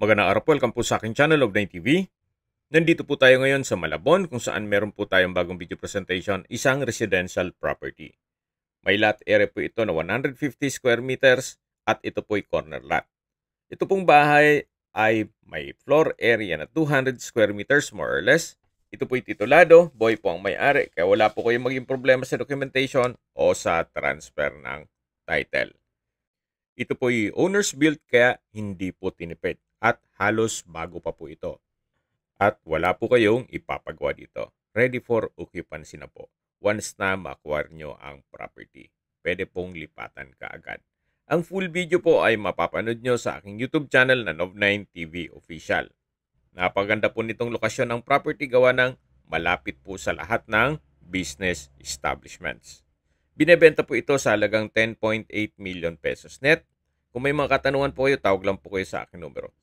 Magandang araw po, welcome po sa aking channel of 9 TV. Nandito po tayo ngayon sa Malabon kung saan meron po tayong bagong video presentation, isang residential property. May lot area po ito na 150 square meters at ito po ay corner lot. Ito pong bahay ay may floor area na 200 square meters more or less. Ito po ay titulado, boy po ang may-ari kaya wala po kayong maging problema sa documentation o sa transfer ng title. Ito po ay owner's built kaya hindi po tinipid at halos bago pa po ito. At wala po kayong ipapagawa dito. Ready for occupancy na po. Once na ma-acquire nyo ang property, pwede pong lipatan kaagad. Ang full video po ay mapapanood nyo sa aking YouTube channel na Nov9 TV Official. Napaganda po nitong lokasyon ng property gawa ng malapit po sa lahat ng business establishments. Binebenta po ito sa halagang 10.8 million pesos net. Kung may mga katanungan po kayo, tawag lang po kayo sa aking numero.